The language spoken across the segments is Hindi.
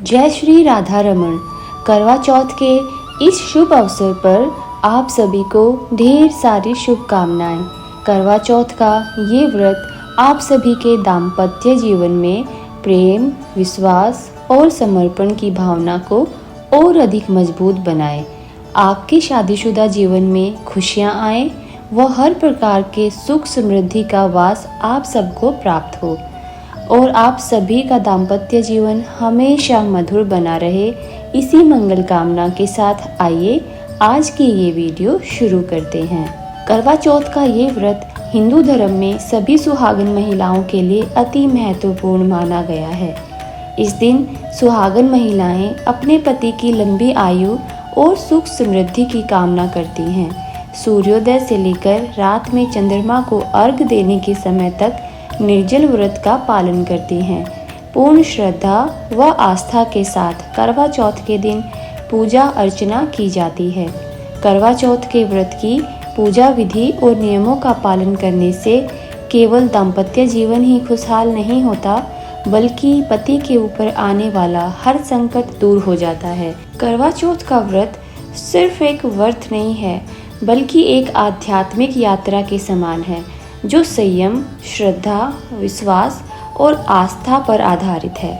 जय श्री राधा रमन। करवा चौथ के इस शुभ अवसर पर आप सभी को ढेर सारी शुभकामनाएं। करवा चौथ का ये व्रत आप सभी के दाम्पत्य जीवन में प्रेम, विश्वास और समर्पण की भावना को और अधिक मजबूत बनाए। आपके शादीशुदा जीवन में खुशियां आए व हर प्रकार के सुख समृद्धि का वास आप सबको प्राप्त हो और आप सभी का दाम्पत्य जीवन हमेशा मधुर बना रहे। इसी मंगल कामना के साथ आइए आज की ये वीडियो शुरू करते हैं। करवा चौथ का ये व्रत हिंदू धर्म में सभी सुहागन महिलाओं के लिए अति महत्वपूर्ण माना गया है। इस दिन सुहागन महिलाएं अपने पति की लंबी आयु और सुख समृद्धि की कामना करती हैं। सूर्योदय से लेकर रात में चंद्रमा को अर्घ्य देने के समय तक निर्जल व्रत का पालन करती हैं। पूर्ण श्रद्धा व आस्था के साथ करवा चौथ के दिन पूजा अर्चना की जाती है। करवा चौथ के व्रत की पूजा विधि और नियमों का पालन करने से केवल दाम्पत्य जीवन ही खुशहाल नहीं होता, बल्कि पति के ऊपर आने वाला हर संकट दूर हो जाता है। करवा चौथ का व्रत सिर्फ एक व्रत नहीं है, बल्कि एक आध्यात्मिक यात्रा के समान है, जो संयम, श्रद्धा, विश्वास और आस्था पर आधारित है।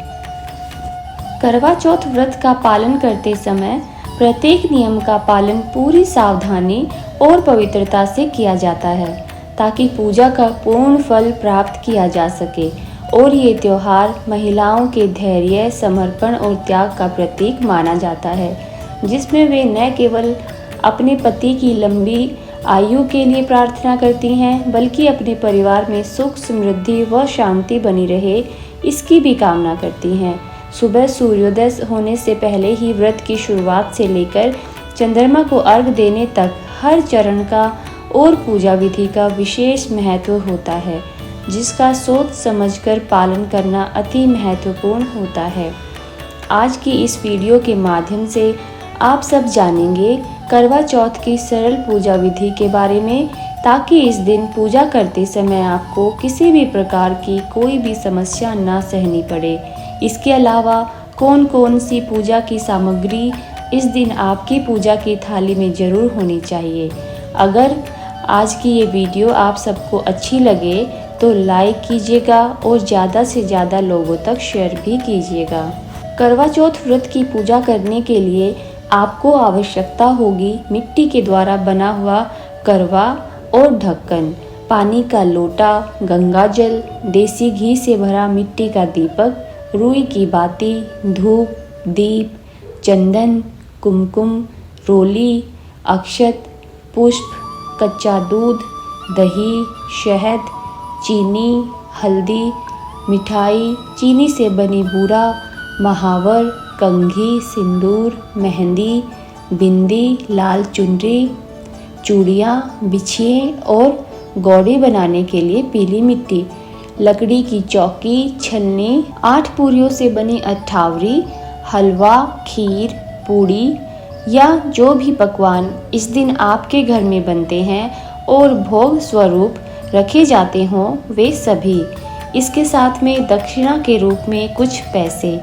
करवा चौथ व्रत का पालन करते समय प्रत्येक नियम का पालन पूरी सावधानी और पवित्रता से किया जाता है, ताकि पूजा का पूर्ण फल प्राप्त किया जा सके। और ये त्योहार महिलाओं के धैर्य, समर्पण और त्याग का प्रतीक माना जाता है, जिसमें वे न केवल अपने पति की लंबी आयु के लिए प्रार्थना करती हैं, बल्कि अपने परिवार में सुख, समृद्धि व शांति बनी रहे, इसकी भी कामना करती हैं। सुबह सूर्योदय होने से पहले ही व्रत की शुरुआत से लेकर चंद्रमा को अर्घ्य देने तक हर चरण का और पूजा विधि का विशेष महत्व होता है, जिसका सोच समझकर पालन करना अति महत्वपूर्ण होता है। आज की इस वीडियो के माध्यम से आप सब जानेंगे करवा चौथ की सरल पूजा विधि के बारे में, ताकि इस दिन पूजा करते समय आपको किसी भी प्रकार की कोई भी समस्या ना सहनी पड़े। इसके अलावा कौन कौन सी पूजा की सामग्री इस दिन आपकी पूजा की थाली में ज़रूर होनी चाहिए। अगर आज की ये वीडियो आप सबको अच्छी लगे तो लाइक कीजिएगा और ज़्यादा से ज़्यादा लोगों तक शेयर भी कीजिएगा। करवा चौथ व्रत की पूजा करने के लिए आपको आवश्यकता होगी मिट्टी के द्वारा बना हुआ करवा और ढक्कन, पानी का लोटा, गंगा जल, देसी घी से भरा मिट्टी का दीपक, रुई की बाती, धूप, दीप, चंदन, कुमकुम, रोली, अक्षत, पुष्प, कच्चा दूध, दही, शहद, चीनी, हल्दी, मिठाई, चीनी से बनी बूरा, महावर, कंघी, सिंदूर, मेहंदी, बिंदी, लाल चुनरी, चूड़ियाँ, बिछिए और गौड़ी बनाने के लिए पीली मिट्टी, लकड़ी की चौकी, छलनी, 8 पूरियों से बनी अठावरी, हलवा, खीर, पूड़ी या जो भी पकवान इस दिन आपके घर में बनते हैं और भोग स्वरूप रखे जाते हों, वे सभी। इसके साथ में दक्षिणा के रूप में कुछ पैसे।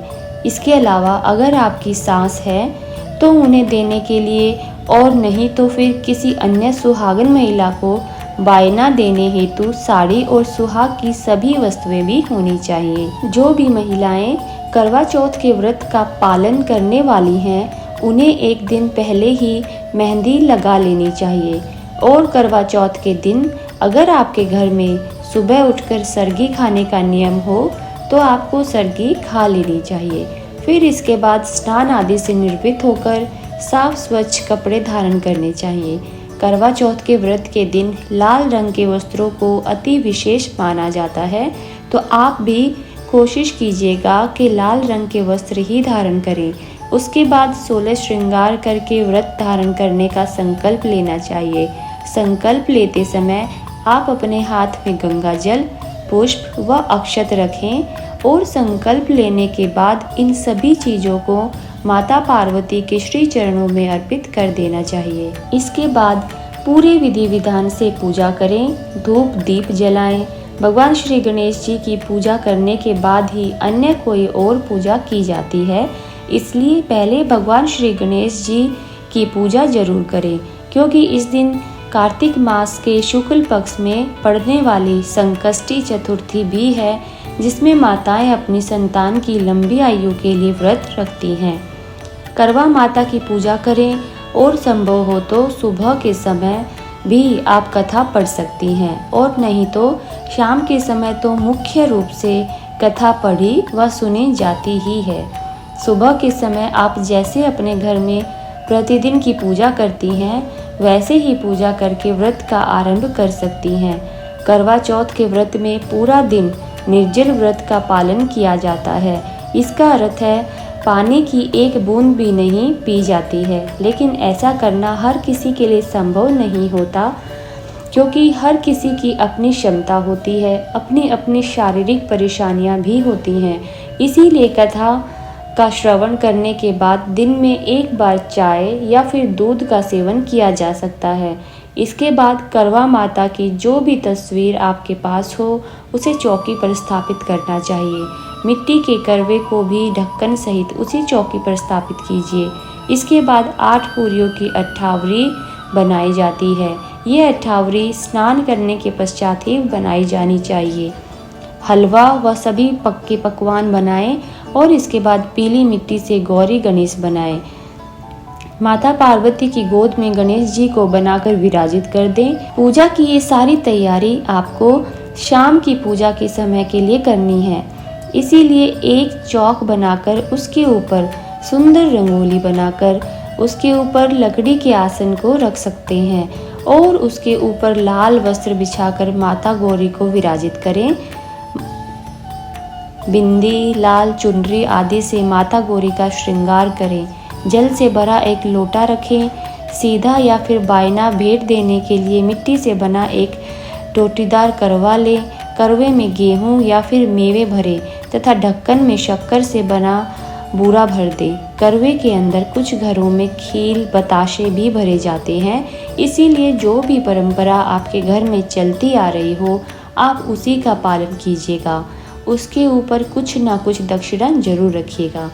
इसके अलावा अगर आपकी सास है तो उन्हें देने के लिए, और नहीं तो फिर किसी अन्य सुहागन महिला को बायना देने हेतु साड़ी और सुहाग की सभी वस्तुएं भी होनी चाहिए। जो भी महिलाएं करवा चौथ के व्रत का पालन करने वाली हैं, उन्हें एक दिन पहले ही मेहंदी लगा लेनी चाहिए। और करवा चौथ के दिन अगर आपके घर में सुबह उठकर सरगी खाने का नियम हो तो आपको सरगी खा लेनी चाहिए। फिर इसके बाद स्नान आदि से निर्वृत्त होकर साफ स्वच्छ कपड़े धारण करने चाहिए। करवा चौथ के व्रत के दिन लाल रंग के वस्त्रों को अति विशेष माना जाता है, तो आप भी कोशिश कीजिएगा कि लाल रंग के वस्त्र ही धारण करें। उसके बाद 16 श्रृंगार करके व्रत धारण करने का संकल्प लेना चाहिए। संकल्प लेते समय आप अपने हाथ में गंगा जल, पुष्प व अक्षत रखें और संकल्प लेने के बाद इन सभी चीज़ों को माता पार्वती के श्री चरणों में अर्पित कर देना चाहिए। इसके बाद पूरे विधि विधान से पूजा करें, धूप दीप जलाएं। भगवान श्री गणेश जी की पूजा करने के बाद ही अन्य कोई और पूजा की जाती है। इसलिए पहले भगवान श्री गणेश जी की पूजा जरूर करें, क्योंकि इस दिन कार्तिक मास के शुक्ल पक्ष में पड़ने वाली संकष्टी चतुर्थी भी है, जिसमें माताएं अपनी संतान की लंबी आयु के लिए व्रत रखती हैं। करवा माता की पूजा करें और संभव हो तो सुबह के समय भी आप कथा पढ़ सकती हैं, और नहीं तो शाम के समय तो मुख्य रूप से कथा पढ़ी व सुनी जाती ही है। सुबह के समय आप जैसे अपने घर में प्रतिदिन की पूजा करती हैं, वैसे ही पूजा करके व्रत का आरंभ कर सकती हैं। करवा चौथ के व्रत में पूरा दिन निर्जल व्रत का पालन किया जाता है। इसका अर्थ है पानी की एक बूंद भी नहीं पी जाती है, लेकिन ऐसा करना हर किसी के लिए संभव नहीं होता, क्योंकि हर किसी की अपनी क्षमता होती है, अपनी अपनी शारीरिक परेशानियां भी होती हैं। इसीलिए कथा का श्रवण करने के बाद दिन में एक बार चाय या फिर दूध का सेवन किया जा सकता है। इसके बाद करवा माता की जो भी तस्वीर आपके पास हो उसे चौकी पर स्थापित करना चाहिए। मिट्टी के करवे को भी ढक्कन सहित उसी चौकी पर स्थापित कीजिए। इसके बाद 8 पूरियों की अट्ठावरी बनाई जाती है। ये अट्ठावरी स्नान करने के पश्चात ही बनाई जानी चाहिए। हलवा व सभी पक्के पकवान बनाएं और इसके बाद पीली मिट्टी से गौरी गणेश बनाएं। माता पार्वती की गोद में गणेश जी को बनाकर विराजित कर दें। पूजा की ये सारी तैयारी आपको शाम की पूजा के समय के लिए करनी है। इसीलिए एक चौक बनाकर उसके ऊपर सुंदर रंगोली बनाकर उसके ऊपर लकड़ी के आसन को रख सकते हैं और उसके ऊपर लाल वस्त्र बिछाकर माता गौरी को विराजित करें। बिंदी, लाल चुनरी आदि से माता गौरी का श्रृंगार करें। जल से भरा एक लोटा रखें। सीधा या फिर बायना भेंट देने के लिए मिट्टी से बना एक टोटीदार करवा लें। करवे में गेहूं या फिर मेवे भरें तथा ढक्कन में शक्कर से बना बूरा भर दें। करवे के अंदर कुछ घरों में खील बताशे भी भरे जाते हैं। इसीलिए जो भी परंपरा आपके घर में चलती आ रही हो, आप उसी का पालन कीजिएगा। उसके ऊपर कुछ ना कुछ दक्षिणा जरूर रखिएगा।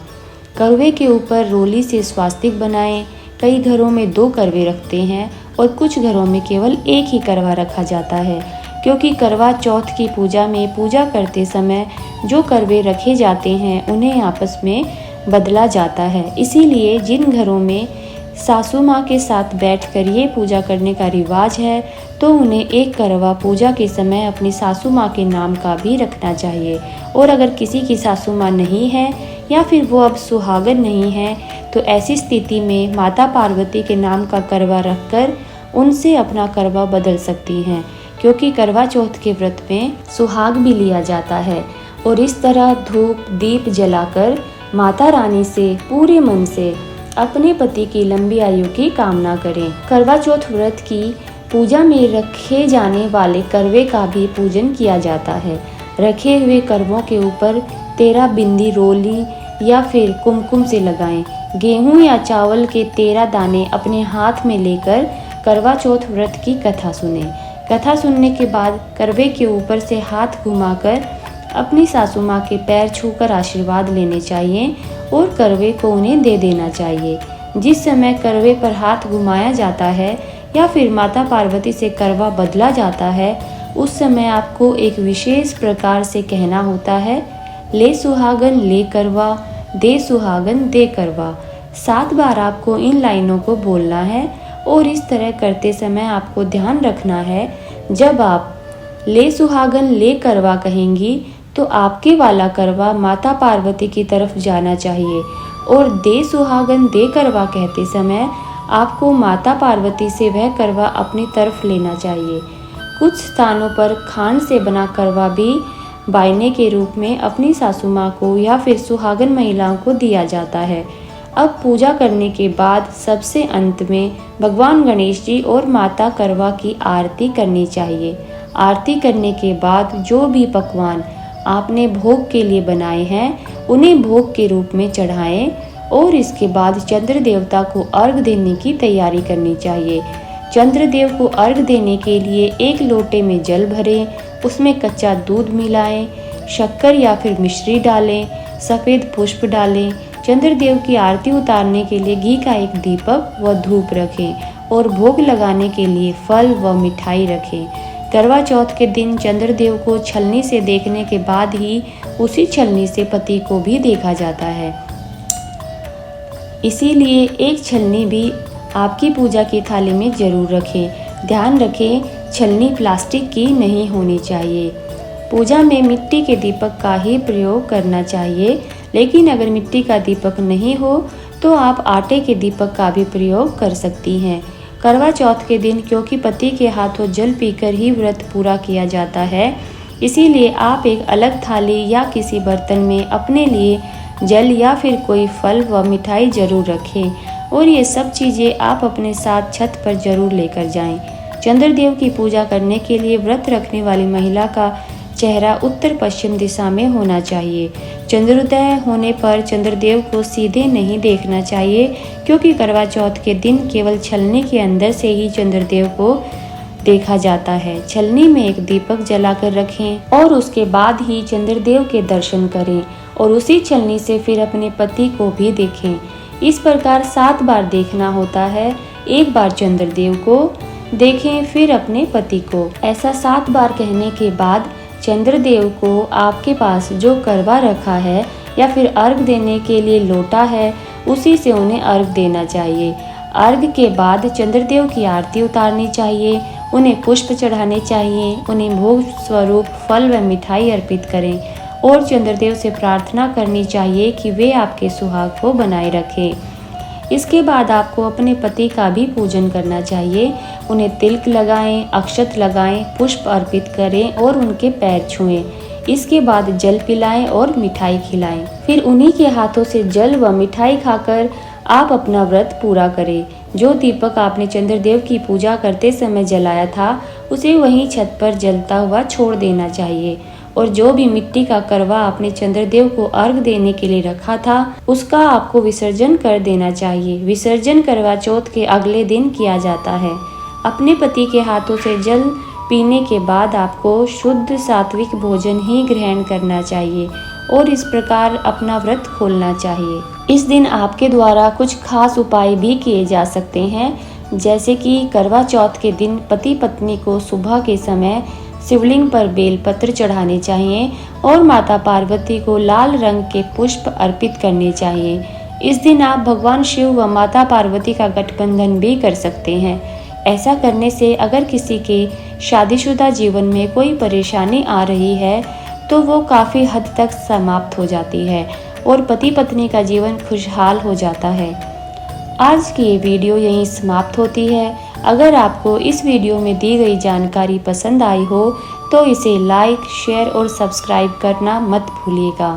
करवे के ऊपर रोली से स्वास्तिक बनाएं। कई घरों में 2 करवे रखते हैं और कुछ घरों में केवल एक ही करवा रखा जाता है, क्योंकि करवा चौथ की पूजा में पूजा करते समय जो करवे रखे जाते हैं उन्हें आपस में बदला जाता है। इसीलिए जिन घरों में सासू माँ के साथ बैठकर ये पूजा करने का रिवाज है, तो उन्हें एक करवा पूजा के समय अपनी सासू माँ के नाम का भी रखना चाहिए। और अगर किसी की सासू माँ नहीं है या फिर वो अब सुहागन नहीं है, तो ऐसी स्थिति में माता पार्वती के नाम का करवा रखकर उनसे अपना करवा बदल सकती हैं, क्योंकि करवा चौथ के व्रत में सुहाग भी लिया जाता है। और इस तरह धूप दीप जलाकर माता रानी से पूरे मन से अपने पति की लंबी आयु की कामना करें। करवा चौथ व्रत की पूजा में रखे जाने वाले करवे का भी पूजन किया जाता है। रखे हुए करवों के ऊपर 13 बिंदी रोली या फिर कुमकुम से लगाएं। गेहूं या चावल के 13 दाने अपने हाथ में लेकर करवा चौथ व्रत की कथा सुने। कथा सुनने के बाद करवे के ऊपर से हाथ घुमाकर अपनी सासू माँ के पैर छूकर आशीर्वाद लेने चाहिए और करवे को उन्हें दे देना चाहिए। जिस समय करवे पर हाथ घुमाया जाता है या फिर माता पार्वती से करवा बदला जाता है, उस समय आपको एक विशेष प्रकार से कहना होता है, ले सुहागन ले करवा, दे सुहागन दे करवा। 7 बार आपको इन लाइनों को बोलना है और इस तरह करते समय आपको ध्यान रखना है, जब आप ले सुहागन ले करवा कहेंगी तो आपके वाला करवा माता पार्वती की तरफ जाना चाहिए और दे सुहागन दे करवा कहते समय आपको माता पार्वती से वह करवा अपनी तरफ लेना चाहिए। कुछ स्थानों पर खांड से बना करवा भी बायने के रूप में अपनी सासू माँ को या फिर सुहागन महिलाओं को दिया जाता है। अब पूजा करने के बाद सबसे अंत में भगवान गणेश जी और माता करवा की आरती करनी चाहिए। आरती करने के बाद जो भी पकवान आपने भोग के लिए बनाए हैं उन्हें भोग के रूप में चढ़ाएं और इसके बाद चंद्र देवता को अर्घ देने की तैयारी करनी चाहिए। चंद्रदेव को अर्घ देने के लिए 1 लोटे में जल भरें, उसमें कच्चा दूध मिलाएं, शक्कर या फिर मिश्री डालें, सफ़ेद पुष्प डालें, चंद्रदेव की आरती उतारने के लिए घी का एक दीपक व धूप रखें और भोग लगाने के लिए फल व मिठाई रखें। करवा चौथ के दिन चंद्रदेव को छलनी से देखने के बाद ही उसी छलनी से पति को भी देखा जाता है। इसीलिए एक छलनी भी आपकी पूजा की थाली में जरूर रखें। ध्यान रखें, छलनी प्लास्टिक की नहीं होनी चाहिए। पूजा में मिट्टी के दीपक का ही प्रयोग करना चाहिए, लेकिन अगर मिट्टी का दीपक नहीं हो तो आप आटे के दीपक का भी प्रयोग कर सकती हैं। करवा चौथ के दिन क्योंकि पति के हाथों जल पीकर ही व्रत पूरा किया जाता है, इसीलिए आप एक अलग थाली या किसी बर्तन में अपने लिए जल या फिर कोई फल व मिठाई जरूर रखें और ये सब चीज़ें आप अपने साथ छत पर जरूर लेकर जाएं। चंद्रदेव की पूजा करने के लिए व्रत रखने वाली महिला का चेहरा उत्तर पश्चिम दिशा में होना चाहिए। चंद्रोदय होने पर चंद्रदेव को सीधे नहीं देखना चाहिए, क्योंकि करवा चौथ के दिन केवल छलनी के अंदर से ही चंद्रदेव को देखा जाता है। छलनी में एक दीपक जलाकर रखें और उसके बाद ही चंद्रदेव के दर्शन करें और उसी छलनी से फिर अपने पति को भी देखें। इस प्रकार 7 बार देखना होता है। एक बार चंद्रदेव को देखें, फिर अपने पति को। ऐसा 7 बार कहने के बाद चंद्रदेव को आपके पास जो करवा रखा है या फिर अर्घ देने के लिए लोटा है, उसी से उन्हें अर्घ देना चाहिए। अर्घ के बाद चंद्रदेव की आरती उतारनी चाहिए, उन्हें पुष्प चढ़ाने चाहिए, उन्हें भोग स्वरूप फल व मिठाई अर्पित करें और चंद्रदेव से प्रार्थना करनी चाहिए कि वे आपके सुहाग को बनाए रखें। इसके बाद आपको अपने पति का भी पूजन करना चाहिए। उन्हें तिलक लगाएं, अक्षत लगाएं, पुष्प अर्पित करें और उनके पैर छुएं। इसके बाद जल पिलाएं और मिठाई खिलाएं। फिर उन्हीं के हाथों से जल व मिठाई खाकर आप अपना व्रत पूरा करें। जो दीपक आपने चंद्रदेव की पूजा करते समय जलाया था, उसे वहीं छत पर जलता हुआ छोड़ देना चाहिए और जो भी मिट्टी का करवा आपने चंद्रदेव को अर्घ देने के लिए रखा था, उसका आपको विसर्जन कर देना चाहिए। विसर्जन करवा चौथ के अगले दिन किया जाता है। अपने पति के हाथों से जल पीने के बाद आपको शुद्ध सात्विक भोजन ही ग्रहण करना चाहिए और इस प्रकार अपना व्रत खोलना चाहिए। इस दिन आपके द्वारा कुछ खास उपाय भी किए जा सकते हैं, जैसे कि करवा चौथ के दिन पति पत्नी को सुबह के समय शिवलिंग पर बेलपत्र चढ़ाने चाहिए और माता पार्वती को लाल रंग के पुष्प अर्पित करने चाहिए। इस दिन आप भगवान शिव व माता पार्वती का गठबंधन भी कर सकते हैं। ऐसा करने से अगर किसी के शादीशुदा जीवन में कोई परेशानी आ रही है तो वो काफ़ी हद तक समाप्त हो जाती है और पति पत्नी का जीवन खुशहाल हो जाता है। आज की ये वीडियो यहीं समाप्त होती है। अगर आपको इस वीडियो में दी गई जानकारी पसंद आई हो तो इसे लाइक, शेयर और सब्सक्राइब करना मत भूलिएगा।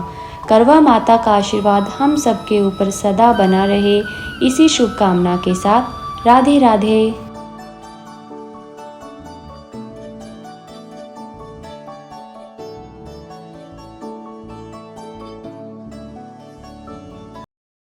करवा माता का आशीर्वाद हम सबके ऊपर सदा बना रहे, इसी शुभकामना के साथ राधे राधे।